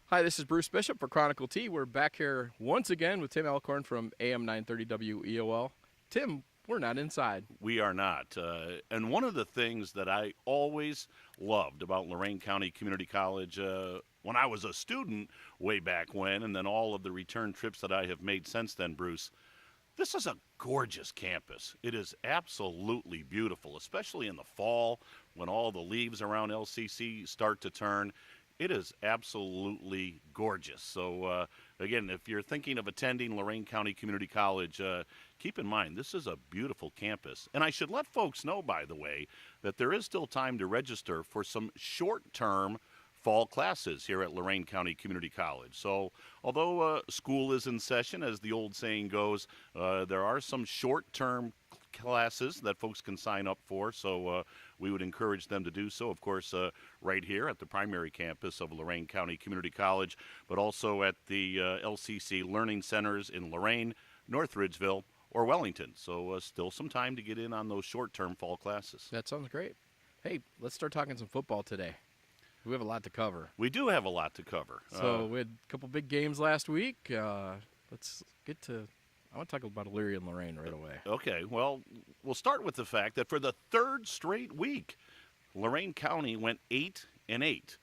Hi, this is Bruce Bishop for Chronicle T. We're back here once again with Tim Alcorn from AM 930 WEOL. Tim, we're not inside. We are not. And one of the things that I always loved about Lorain County Community College when I was a student way back when, and then all of the return trips that I have made since then, Bruce, this is a gorgeous campus. It is absolutely beautiful, especially in the fall when all the leaves around LCC start to turn. It is absolutely gorgeous. So, again, if you're thinking of attending Lorain County Community College, keep in mind this is a beautiful campus. And I should let folks know, by the way, that there is still time to register for some short-term fall classes here at Lorain County Community College. So although school is in session, as the old saying goes, there are some short-term classes that folks can sign up for. So we would encourage them to do so, of course, right here at the primary campus of Lorain County Community College, but also at the LCC Learning Centers in Lorain, North Ridgeville, or Wellington. So still some time to get in on those short-term fall classes. That sounds great. Hey, let's start talking some football today. We have a lot to cover. We do have a lot to cover. So we had a couple big games last week. Let's get to – I want to talk about Elyria and Lorain right away. Okay, well, we'll start with the fact that for the third straight week, Lorain County went 8-8.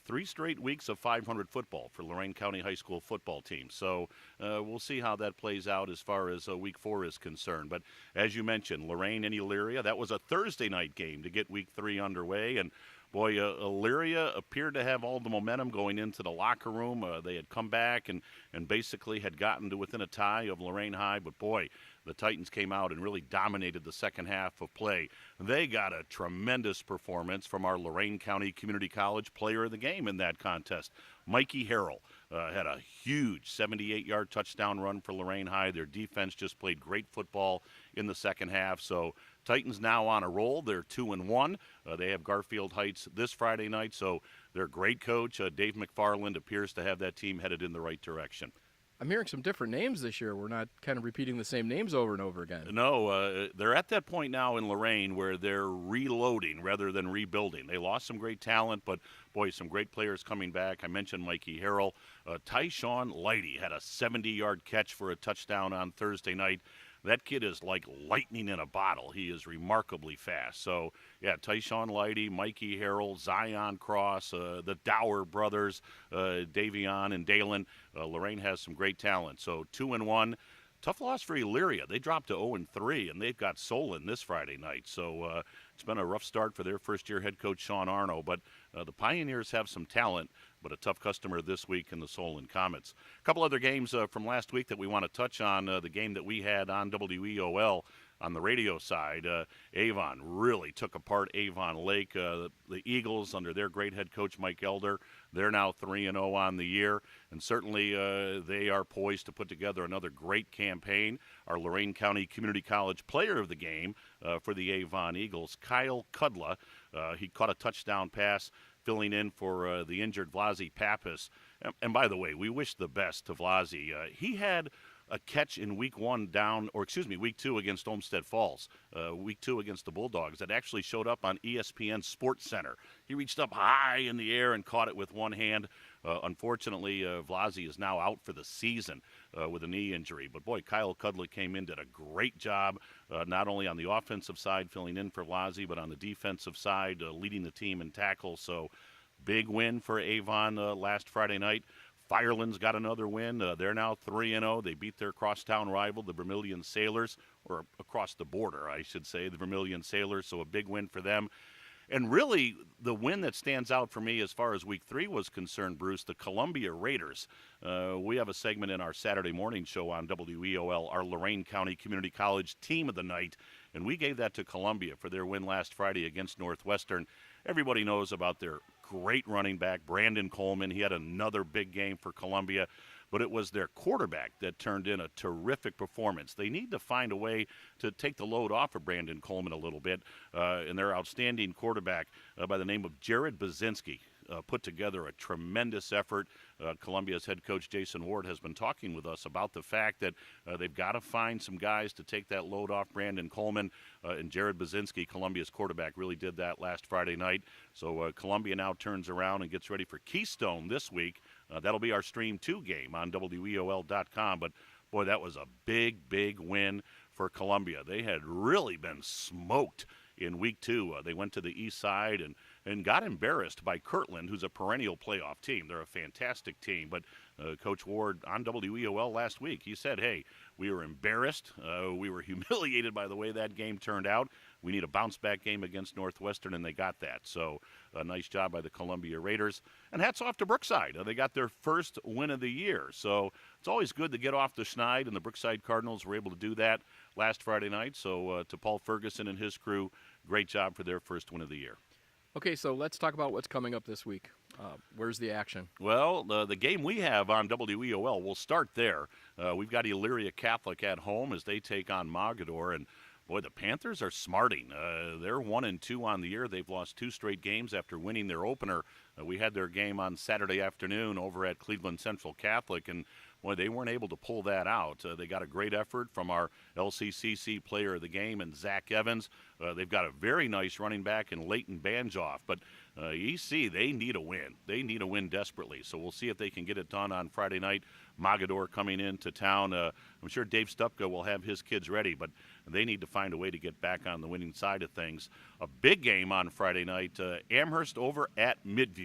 3 straight weeks of 500 football for Lorain County High School football team. So we'll see how that plays out as far as week 4 is concerned. But as you mentioned, Lorain and Elyria, that was a Thursday night game to get week 3 underway. And boy, Elyria appeared to have all the momentum going into the locker room. They had come back and basically had gotten to within a tie of Lorain High. But boy, the Titans came out and really dominated the second half of play. They got a tremendous performance from our Lorain County Community College player of the game in that contest. Mikey Harrell had a huge 78-yard touchdown run for Lorain High. Their defense just played great football in the second half. So Titans now on a roll. They're 2-1. They have Garfield Heights this Friday night. So their great coach, Dave McFarland, appears to have that team headed in the right direction. I'm hearing some different names this year. We're not kind of repeating the same names over and over again. No, they're at that point now in Lorain where they're reloading rather than rebuilding. They lost some great talent, but, boy, some great players coming back. I mentioned Mikey Harrell. Tyshawn Lighty had a 70-yard catch for a touchdown on Thursday night. That kid is like lightning in a bottle. He is remarkably fast. So, yeah, Tyshawn Lighty, Mikey Harrell, Zion Cross, the Dower brothers, Davion and Dalen. Lorain has some great talent. So 2-1. Tough loss for Elyria. They dropped to 0-3, and they've got Solon this Friday night. So it's been a rough start for their first-year head coach, Sean Arno. But the Pioneers have some talent, but a tough customer this week in the Solon Comets. A couple other games from last week that we want to touch on. The game that we had on WEOL on the radio side, Avon really took apart Avon Lake. The Eagles, under their great head coach, Mike Elder, they're now 3-0 on the year, and certainly they are poised to put together another great campaign. Our Lorain County Community College player of the game for the Avon Eagles, Kyle Kudla, he caught a touchdown pass filling in for the injured Vlasi Pappas. And by the way, we wish the best to Vlasi. He had a catch in week 2 against Olmsted Falls, week 2 against the Bulldogs, that actually showed up on ESPN Sports Center. He reached up high in the air and caught it with one hand. Unfortunately, Vlasi is now out for the season with a knee injury. But, boy, Kyle Kudla came in, did a great job, not only on the offensive side filling in for Vlasi, but on the defensive side leading the team in tackles. So big win for Avon last Friday night. Firelands got another win. They're now 3-0. They beat their crosstown rival, the Vermilion Sailors, or across the border, I should say, the Vermilion Sailors. So a big win for them. And really, the win that stands out for me as far as week 3 was concerned, Bruce, the Columbia Raiders. We have a segment in our Saturday morning show on WEOL, our Lorain County Community College team of the night, and we gave that to Columbia for their win last Friday against Northwestern. Everybody knows about their great running back, Brandon Coleman. He had another big game for Columbia, but it was their quarterback that turned in a terrific performance. They need to find a way to take the load off of Brandon Coleman a little bit, and their outstanding quarterback by the name of Jared Bazinski put together a tremendous effort. Columbia's head coach Jason Ward has been talking with us about the fact that they've got to find some guys to take that load off Brandon Coleman, and Jared Bazinski, Columbia's quarterback, really did that last Friday night. So Columbia now turns around and gets ready for Keystone this week That'll be our Stream 2 game on WEOL.com. But, boy, that was a big, big win for Columbia. They had really been smoked in week 2. They went to the east side and got embarrassed by Kirtland, who's a perennial playoff team. They're a fantastic team. But Coach Ward on WEOL last week, he said, hey, we were embarrassed. We were humiliated by the way that game turned out. We need a bounce-back game against Northwestern, and they got that. So a nice job by the Columbia Raiders. And hats off to Brookside. They got their first win of the year. So it's always good to get off the schneid, and the Brookside Cardinals were able to do that last Friday night. So to Paul Ferguson and his crew, great job for their first win of the year. Okay, so let's talk about what's coming up this week. Where's the action? Well, the game we have on WEOL, we'll start there. We've got Elyria Catholic at home as they take on Mogador. And, boy, the Panthers are smarting. They're 1-2 on the year. They've lost 2 straight games after winning their opener. We had their game on Saturday afternoon over at Cleveland Central Catholic, and boy, they weren't able to pull that out. They got a great effort from our LCCC player of the game and Zach Evans. They've got a very nice running back in Leighton Banjoff. But EC, they need a win. They need a win desperately. So we'll see if they can get it done on Friday night. Mogador coming into town. I'm sure Dave Stupka will have his kids ready, but they need to find a way to get back on the winning side of things. A big game on Friday night, Amherst over at Midview.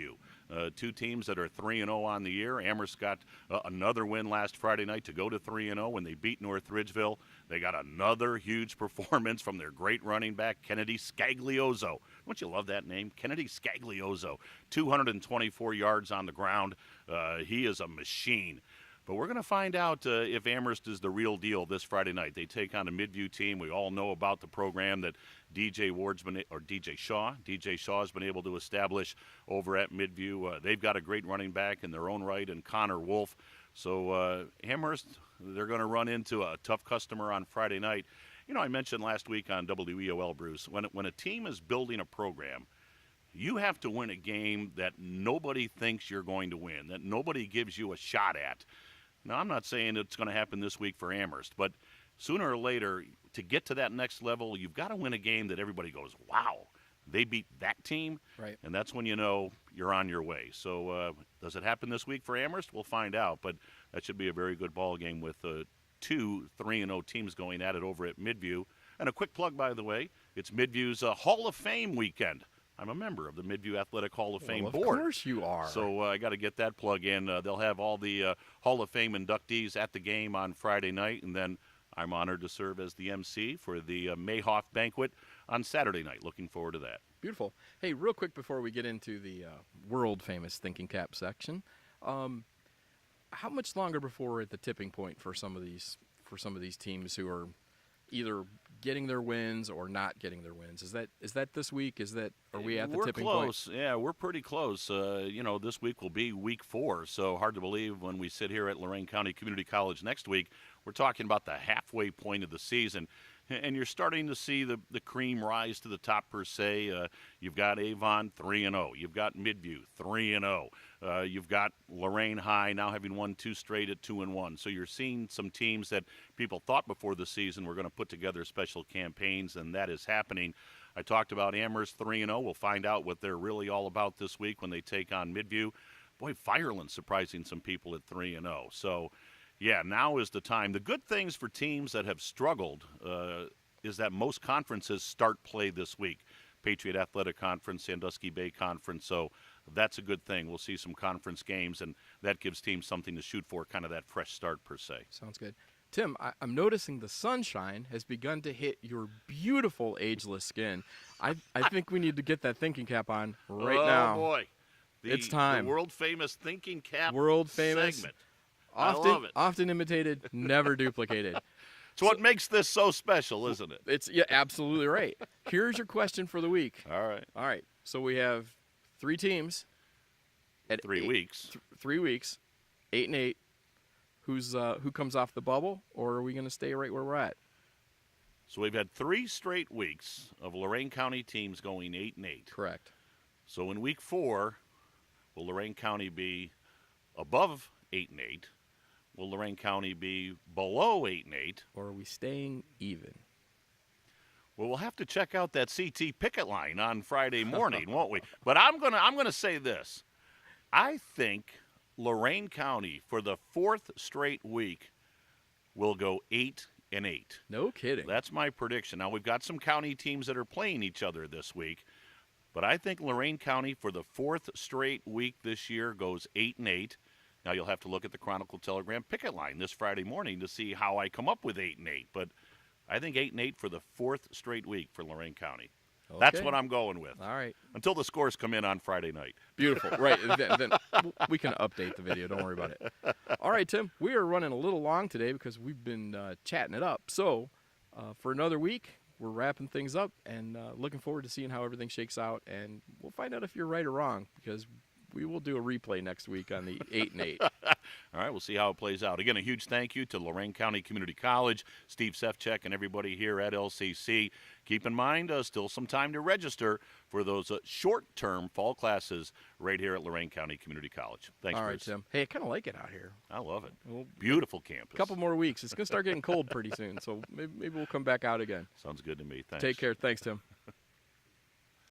2 teams that are 3-0 on the year. Amherst got another win last Friday night to go to 3-0 when they beat North Ridgeville. They got another huge performance from their great running back, Kennedy Scaglioso. Don't you love that name? Kennedy Scaglioso. 224 yards on the ground. He is a machine. But we're going to find out if Amherst is the real deal this Friday night. They take on a Midview team. We all know about the program that DJ Shaw has been able to establish over at Midview. They've got a great running back in their own right in Connor Wolf. So Amherst, they're going to run into a tough customer on Friday night. You know, I mentioned last week on WEOL, Bruce, when a team is building a program, you have to win a game that nobody thinks you're going to win, that nobody gives you a shot at. Now, I'm not saying it's going to happen this week for Amherst, but sooner or later, to get to that next level, you've got to win a game that everybody goes, wow, they beat that team. Right. And that's when you know you're on your way. So does it happen this week for Amherst? We'll find out, but that should be a very good ball game with 2 3-0 teams going at it over at Midview. And a quick plug, by the way, it's Midview's Hall of Fame weekend. I'm a member of the Midview Athletic Hall of Fame board. Of course you are. So I got to get that plug in. They'll have all the Hall of Fame inductees at the game on Friday night, and then I'm honored to serve as the MC for the Mayhoff banquet on Saturday night. Looking forward to that. Beautiful. Hey, real quick before we get into the world-famous thinking cap section, how much longer before we're at the tipping point for some of these teams who are either getting their wins or not getting their wins? Is that this week? Are we at the tipping point? We're close. Yeah, we're pretty close. This week will be week 4, so hard to believe when we sit here at Lorain County Community College next week. We're talking about the halfway point of the season. And you're starting to see the cream rise to the top, per se. You've got Avon 3-0. You've got Midview 3-0. You've got Lorain High now having won 2 straight at 2-1. So you're seeing some teams that people thought before the season were going to put together special campaigns, and that is happening. I talked about Amherst 3-0. We'll find out what they're really all about this week when they take on Midview. Boy, Fireland surprising some people at 3-0. So, yeah, now is the time. The good things for teams that have struggled is that most conferences start play this week. Patriot Athletic Conference, Sandusky Bay Conference. So that's a good thing. We'll see some conference games, and that gives teams something to shoot for, kind of that fresh start, per se. Sounds good. Tim, I'm noticing the sunshine has begun to hit your beautiful ageless skin. I think we need to get that thinking cap on right now. Oh, boy. It's time. The world-famous thinking cap World-famous segment. Often, I love it. Often imitated, never duplicated. It's what makes this so special, isn't it? It's absolutely right. Here's your question for the week. All right. So we have 3 teams at 3 weeks. 3 weeks, 8-8. Who comes off the bubble, or are we going to stay right where we're at? So we've had 3 straight weeks of Lorain County teams going 8-8. Correct. So in week 4, will Lorain County be above 8-8? Will Lorain County be below 8-8? Or are we staying even? Well, we'll have to check out that CT picket line on Friday morning, won't we? But I'm gonna say this. I think Lorain County, for the 4th straight week, will go 8-8. No kidding. That's my prediction. Now, we've got some county teams that are playing each other this week, but I think Lorain County, for the 4th straight week this year, goes 8-8. Now, you'll have to look at the Chronicle Telegram picket line this Friday morning to see how I come up with 8-8, but I think 8-8 for the 4th straight week for Lorain County. Okay. That's what I'm going with. All right. Until the scores come in on Friday night. Beautiful. Right. Then we can update the video. Don't worry about it. All right, Tim. We are running a little long today because we've been chatting it up. So for another week, we're wrapping things up and looking forward to seeing how everything shakes out. And we'll find out if you're right or wrong because we will do a replay next week on the 8-8. All right, we'll see how it plays out. Again, a huge thank you to Lorain County Community College, Steve Sefcek, and everybody here at LCC. Keep in mind, still some time to register for those short-term fall classes right here at Lorain County Community College. Thanks, All right, Bruce. Tim. Hey, I kind of like it out here. I love it. Well, Beautiful campus. A couple more weeks. It's going to start getting cold pretty soon, so maybe we'll come back out again. Sounds good to me. Thanks. Take care. Thanks, Tim.